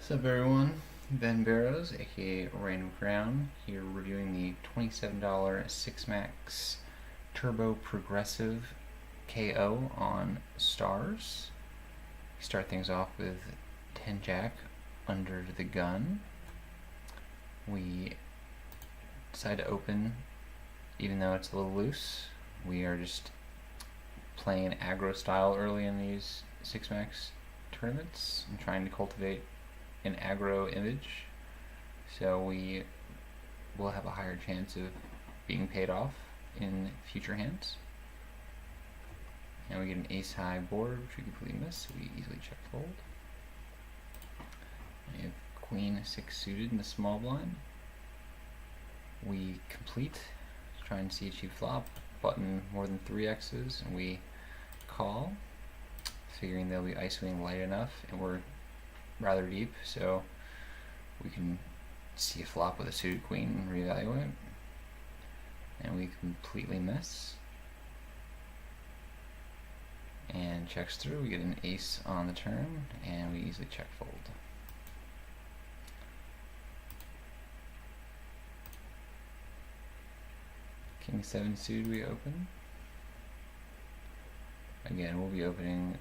What's up, everyone? Ben Barrows, aka Random Crown, here reviewing the $27 Six Max Turbo Progressive KO on Stars. We start things off with 10 Jack under the gun. We decide to open, even though it's a little loose. We are just playing aggro style early in these Six Max tournaments and trying to cultivate an aggro image, so we will have a higher chance of being paid off in future hands. And we get an ace high board, which we completely miss, so we easily check fold. We have queen 6 suited in the small blind. We complete, try and see a cheap flop, button more than 3 X's, and we call, figuring they'll be ISOing light enough, and we're rather deep, so we can see a flop with a suited queen and reevaluate, and we completely miss, and checks through. We get an ace on the turn, and we easily check fold. King 7 suited we open. Again, we'll be opening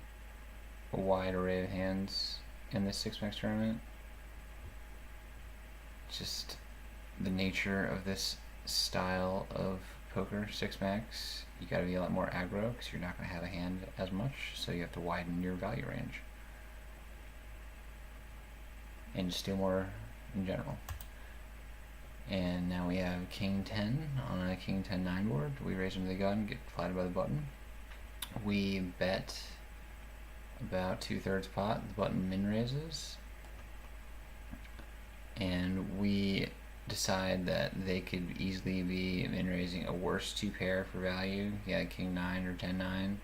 a wide array of hands in this Six Max tournament. Just the nature of this style of poker, Six Max, you gotta be a lot more aggro because you're not gonna have a hand as much, so you have to widen your value range and just deal more in general. And now we have King 10 on a King 10-9 board. We raise him to the gun, get flatted by the button. We bet about 2/3 pot, the button min raises, and we decide that they could easily be min raising a worse 2 pair for value, King 9 or 10-9,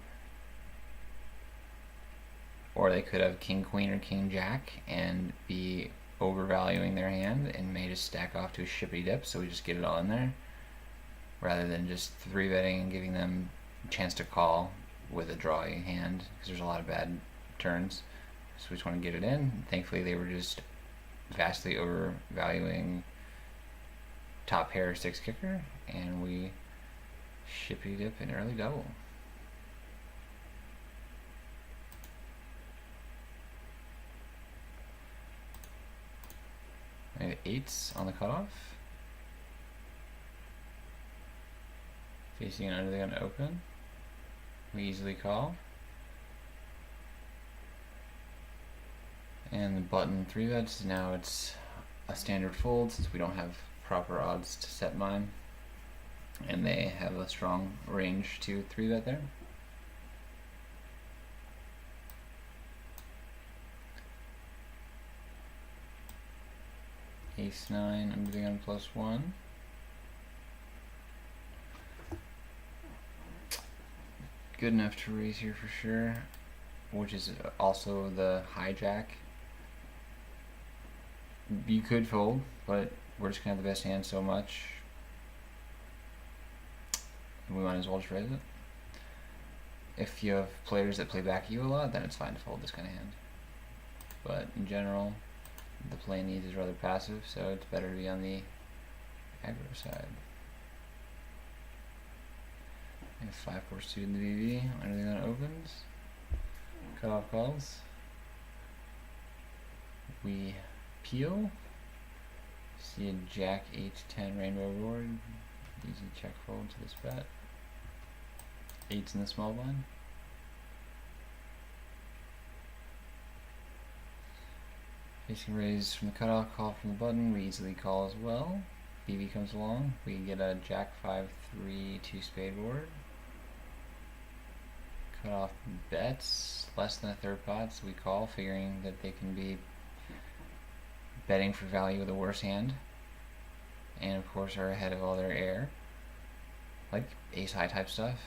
or they could have King Queen or King Jack and be overvaluing their hand and may just stack off to a shippy dip, so we just get it all in there rather than just 3-betting and giving them a chance to call with a drawing hand, because there's a lot of bad turns, so we just want to get it in. Thankfully they were just vastly overvaluing top pair 6 kicker, and we shippy dip an early double. I have 8s on the cutoff, facing an under the gun open. We easily call, and the button 3-bets. Now it's a standard fold since we don't have proper odds to set mine, and they have a strong range to 3-bet there. Ace 9 under the gun +1. Good enough to raise here for sure, which is also the hijack. You could fold, but we're just gonna have the best hand so much, we might as well just raise it. If you have players that play back you a lot, then it's fine to fold this kind of hand. But in general, the play needs is rather passive, so it's better to be on the aggro side. I have 5-4 suited in the BB, under the gun opens, cutoff calls. We peel, see a Jack 8-10 rainbow board, easy check fold to this bet. 8's in the small blind. Facing raise from the cutoff, call from the button, we easily call as well. BB comes along, we get a Jack 5-3 2-spade board. Cutoff bets less than a 1/3 pot, so we call, figuring that they can be betting for value with a worse hand, and of course are ahead of all their air, like ace high type stuff.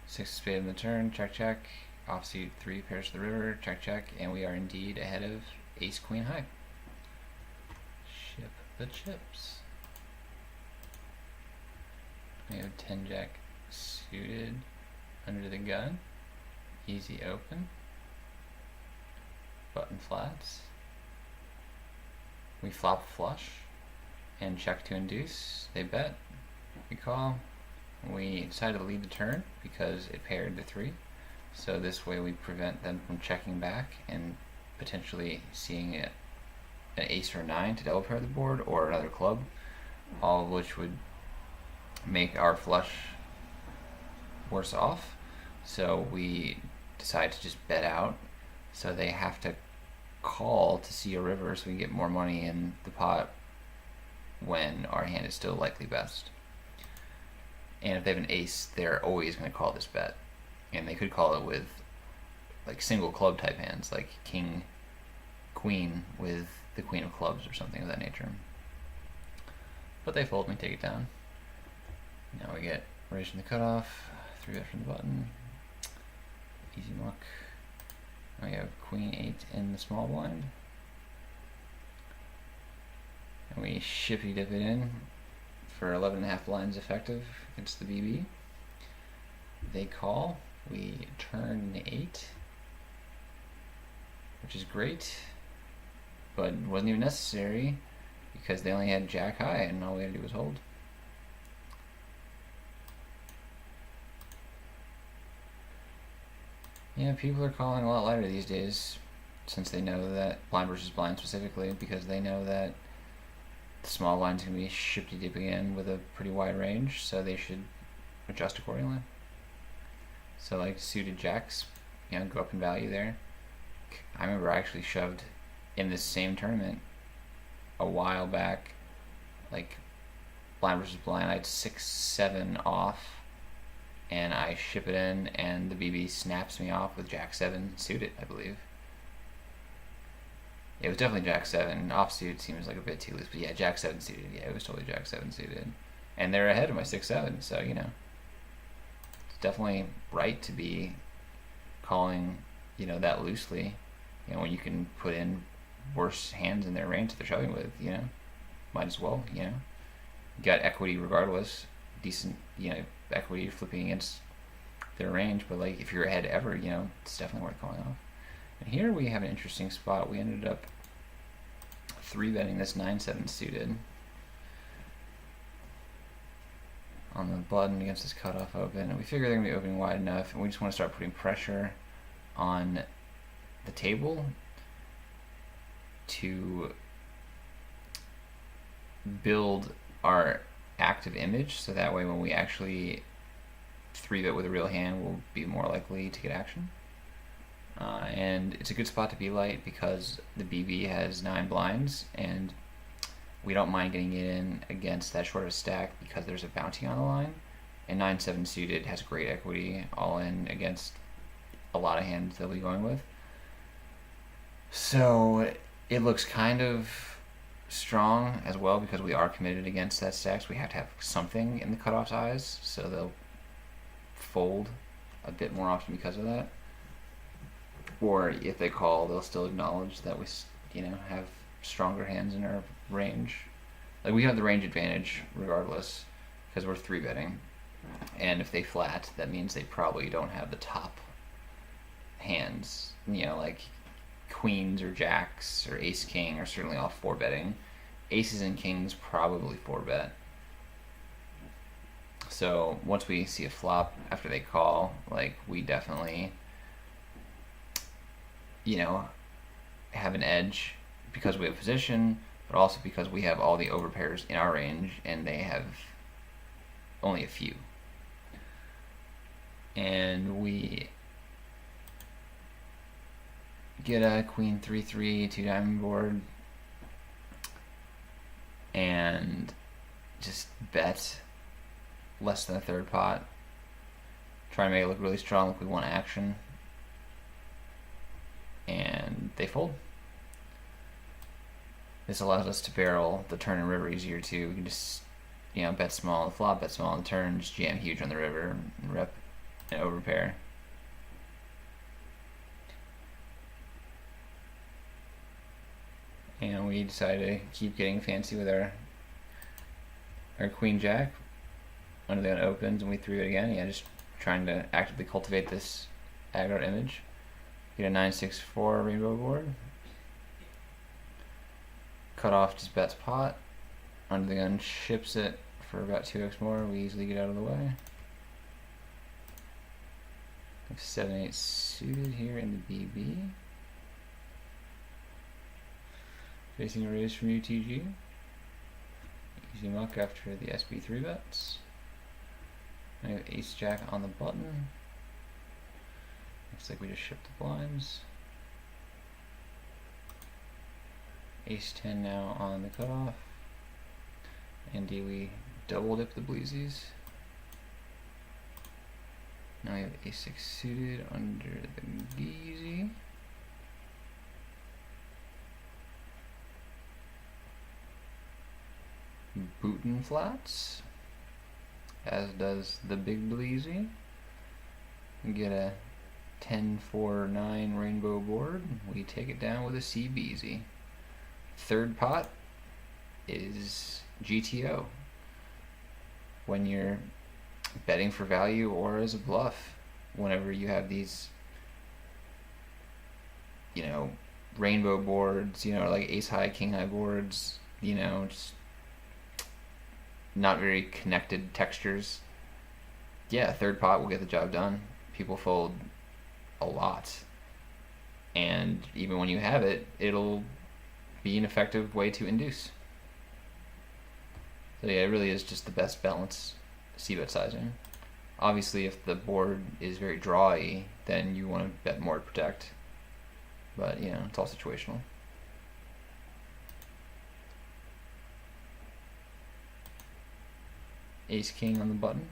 6 spade in the turn, check check, offsuit 3 pairs to the river, check check, and we are indeed ahead of ace queen high. Ship the chips. We have 10 Jack suited under the gun, easy open, button flats, We flop flush and check to induce. They bet. We call. We decided to lead the turn because it paired the 3. So this way we prevent them from checking back and potentially seeing an ace or 9 to double pair the board, or another club, all of which would make our flush worse off. So we decide to just bet out, so they have to call to see a river so we can get more money in the pot when our hand is still likely best. And if they have an ace, they're always going to call this bet. And they could call it with like single club type hands, like king, queen with the queen of clubs or something of that nature. But they fold, and we take it down. Now we get raised from the cutoff, 3-bet from the button, easy muck. We have queen 8 in the small blind. And we shippy dip it in for 11.5 blinds effective against the BB. They call. We turn 8, which is great, but wasn't even necessary because they only had jack high and all we had to do was hold. Yeah, people are calling a lot lighter these days since they know that blind versus blind specifically, because they know that the small blind's going to be shifty dipping in with a pretty wide range, so they should adjust accordingly. So like suited jacks, go up in value there. I remember I actually shoved in this same tournament a while back, like blind versus blind, I had 6-7 off, and I ship it in, and the BB snaps me off with jack 7 suited, I believe. It was definitely jack 7. Offsuit seems like a bit too loose, but yeah, jack 7 suited. Yeah, it was totally jack 7 suited. And they're ahead of my 6-7, so it's definitely right to be calling, that loosely. When you can put in worse hands in their range that they're shoving with, might as well, You got equity regardless, decent, equity flipping against their range, but like if you're ahead ever, it's definitely worth calling off. And here we have an interesting spot. We ended up 3-betting this 9-7 suited on the button against this cutoff open, and we figure they're going to be opening wide enough, and we just want to start putting pressure on the table to build our active image, so that way when we actually 3-bet with a real hand, we'll be more likely to get action. And it's a good spot to be light because the BB has 9 blinds, and we don't mind getting it in against that short of a stack because there's a bounty on the line, and 9-7 suited has great equity all in against a lot of hands they'll be going with. So it looks kind of strong as well because we are committed against that stack, so we have to have something in the cutoff's eyes, so they'll fold a bit more often because of that. Or if they call, they'll still acknowledge that we have stronger hands in our range. Like we have the range advantage regardless because we're 3-betting, and if they flat, that means they probably don't have the top hands, like queens or jacks or ace king are certainly all 4-betting. Aces and kings probably 4-bet. So once we see a flop after they call, like we definitely have an edge because we have position, but also because we have all the overpairs in our range and they have only a few. And we get a queen 3-3 2-diamond board and just bet less than a third pot, try to make it look really strong, like we want action, and they fold. This allows us to barrel the turn and river easier too. We can just bet small on the flop, bet small on the turn, just jam huge on the river and rep and overpair. And we decide to keep getting fancy with our queen jack. Under the gun opens and we 3-bet again. Yeah, just trying to actively cultivate this aggro image. Get a 9-6-4 rainbow board. Cutoff just bets pot. Under the gun ships it for about 2x more. We easily get out of the way. 7-8 suited here in the BB. Facing a raise from UTG. Easy muck after the SB 3 bets. I have ace jack on the button. Looks like we just shipped the blinds. Ace 10 now on the cutoff. And do we double dip the bleezies? Now we have ace 6 suited under the geezy. Bootin' flats, as does the big bleezy. We get a 10-4-9 rainbow board. We take it down with a CBeezy. Third pot is GTO. When you're betting for value or as a bluff, whenever you have these, rainbow boards, like ace high, king high boards, just not very connected textures. Yeah, third pot will get the job done. People fold a lot. And even when you have it, it'll be an effective way to induce. So yeah, it really is just the best balance c-bet sizing. Obviously, if the board is very drawy, then you want to bet more to protect. But, it's all situational. Ace king on the button.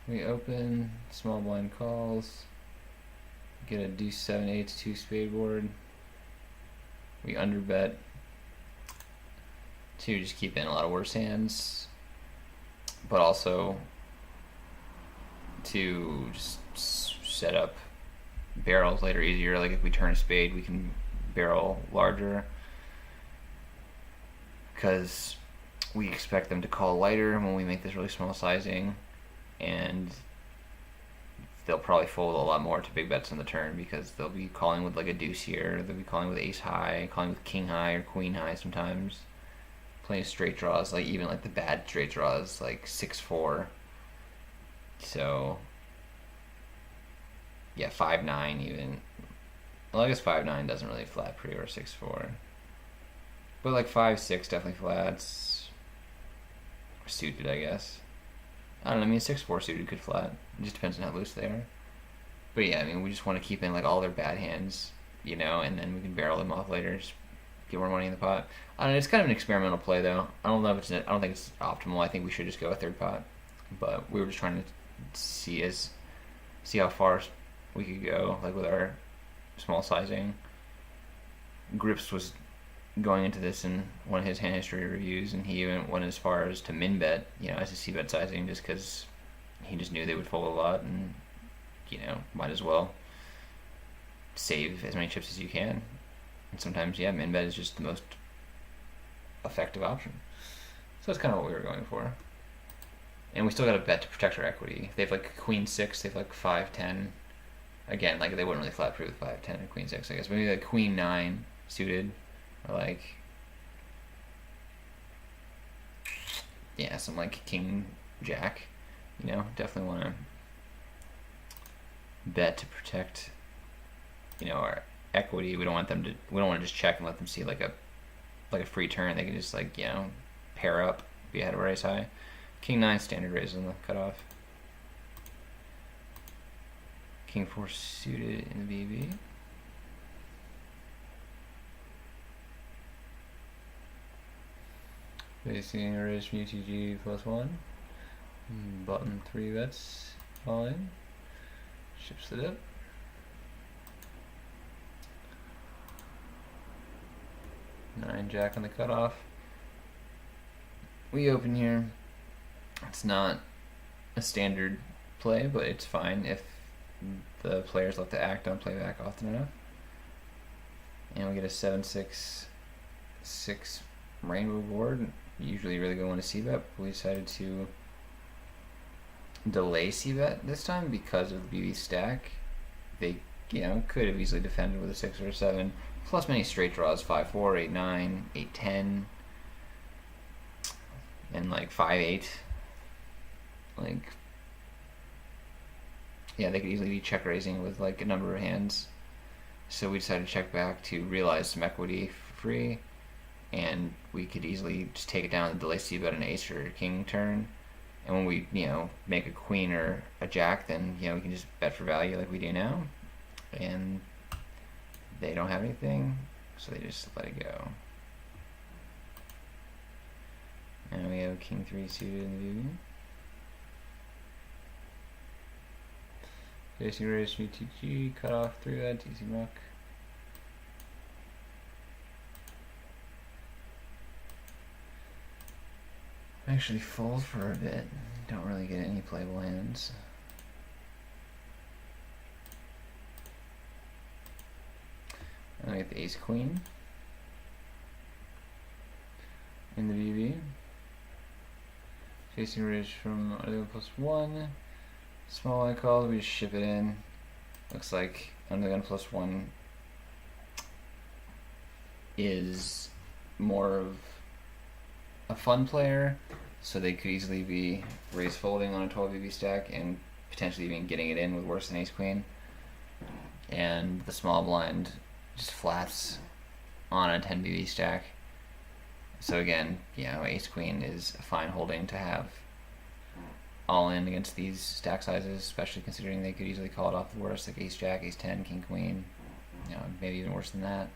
We open, small blind calls, get a deuce 7-8 2 spade board. We underbet to just keep in a lot of worse hands, but also to just set up barrels later easier. Like if we turn a spade, we can barrel larger because we expect them to call lighter when we make this really small sizing, and they'll probably fold a lot more to big bets on the turn because they'll be calling with like a deuce here, they'll be calling with ace high, calling with king high or queen high sometimes, playing straight draws, like even like the bad straight draws like 6-4. So yeah, 5-9 even. Well, I guess 5-9 doesn't really flat pre or 6-4. But like 5-6 definitely flats. Or suited, I guess. I don't know, 6-4 suited could flat. It just depends on how loose they are. But yeah, we just want to keep in like all their bad hands, and then we can barrel them off later, just get more money in the pot. I don't know, it's kind of an experimental play though. I don't think it's optimal. I think we should just go a third pot. But we were just trying to see how far we could go, like with our small sizing. Grips was going into this in one of his hand history reviews, and he even went as far as to min bet, as a c-bet sizing, just because he just knew they would fold a lot, and might as well save as many chips as you can. And sometimes, min bet is just the most effective option. So that's kind of what we were going for. And we still got to bet to protect our equity. If they have like queen 6, they have like 5-10. Again, like they wouldn't really flat pre with 5-10 and queen 6, I guess. Maybe like queen 9 suited. Or like, some like king jack, definitely want to bet to protect, our equity. We don't want to just check and let them see like a free turn. They can just like, pair up, be ahead of our ace high. King 9 standard raise on the cutoff. King 4 suited in the BB. Facing a raise from UTG +1. Button 3 bets all in. Ships it up. Nine jack on the cutoff. We open here. It's not a standard play, but it's fine if the players let the act on playback often enough. And we get a 7-6-6 rainbow board. Usually really good one to c-bet, but we decided to delay c-bet this time because of the BB stack. They could have easily defended with a 6 or a 7. Plus many straight draws, 5-4, 8-9, 8-10, and like 5-8. Like, yeah, they could easily be check raising with like a number of hands. So we decided to check back to realize some equity for free, and we could easily just take it down and delay C bet an ace or king turn. And when we, make a queen or a jack, then, we can just bet for value like we do now. And they don't have anything, so they just let it go. And we have king 3 suited in the view. Facing raise TG, cut off through that, easy muck. Actually fold for a bit, don't really get any playable hands. And I get the ace queen in the BB. Facing ridge from other +1. Small line call, we just ship it in. Looks like under gun +1 is more of a fun player, so they could easily be raise folding on a 12 BB stack and potentially even getting it in with worse than ace queen. And the small blind just flats on a 10 BB stack. So again, ace queen is a fine holding to have all in against these stack sizes, especially considering they could easily call it off the worst, like ace jack, ace 10, king queen, maybe even worse than that.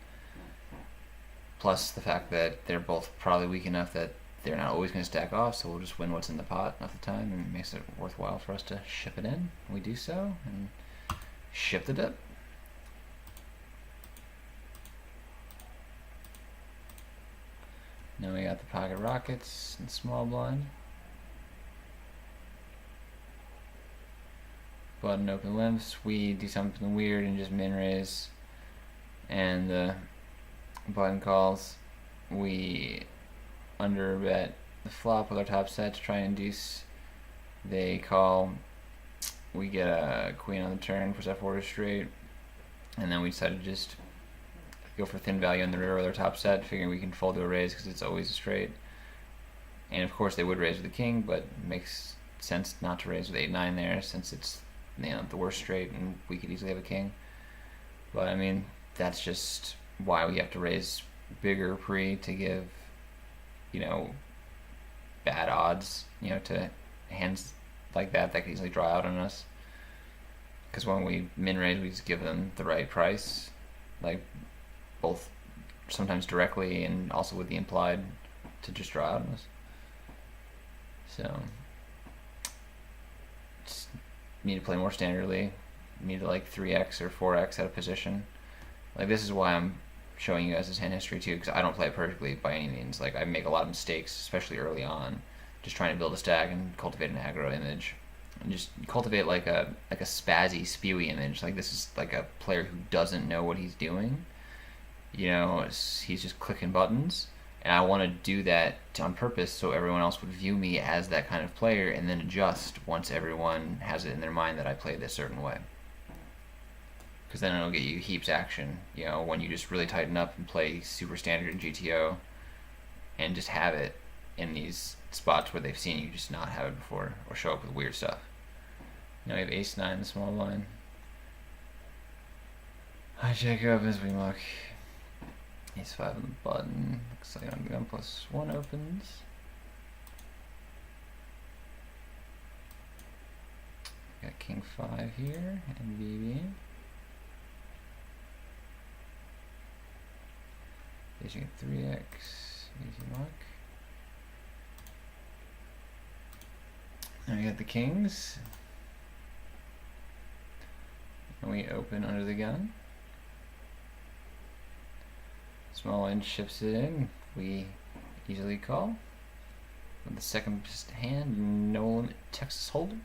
Plus the fact that they're both probably weak enough that they're not always going to stack off, so we'll just win what's in the pot enough the time, and it makes it worthwhile for us to ship it in. We do so, and ship the dip. Now we got the pocket rockets and small blind. Button open limps, we do something weird and just min raise, and the button calls. We under bet the flop with our top set to try and induce. They call. We get a queen on the turn for set forward straight, and then we decide to just go for thin value on the river with our top set, figuring we can fold to a raise because it's always a straight. And of course they would raise with the king, but it makes sense not to raise with 8-9 there since it's the worst straight and we could easily have a king. But I mean, that's just why we have to raise bigger pre to give bad odds to hands like that could easily draw out on us, because when we min raise we just give them the right price, like both sometimes directly and also with the implied to just draw out on us. So just need to play more standardly, need to like 3x or 4x out of position. Like this is why I'm showing you guys this hand history too, because I don't play it perfectly by any means. Like I make a lot of mistakes, especially early on, just trying to build a stack and cultivate an aggro image, and just cultivate like a spazzy, spewy image. Like this is like a player who doesn't know what he's doing. He's just clicking buttons, and I want to do that on purpose so everyone else would view me as that kind of player, and then adjust once everyone has it in their mind that I play this certain way. Because then it'll get you heaps action, when you just really tighten up and play super standard in GTO and just have it in these spots where they've seen you just not have it before or show up with weird stuff. Now we have ace-9 in the small line. Hijack up as we muck. Ace-5 on the button. Looks like I'm gun +1 opens. Got king-5 here and BB. Facing at 3x, easy mark. Now we got the kings. And we open under the gun. Small line ships it in. We easily call. With the second hand, no limit Texas Hold'em.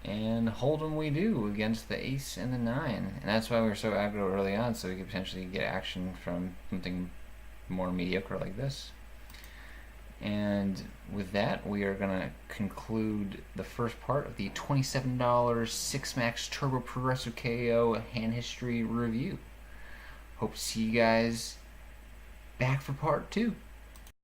And Hold'em we do against the ace and the 9. And that's why we were so aggro early on, so we could potentially get action from something more mediocre like this. And with that, we are going to conclude the first part of the $27 6 Max Turbo Progressive KO hand history review. Hope to see you guys back for part 2.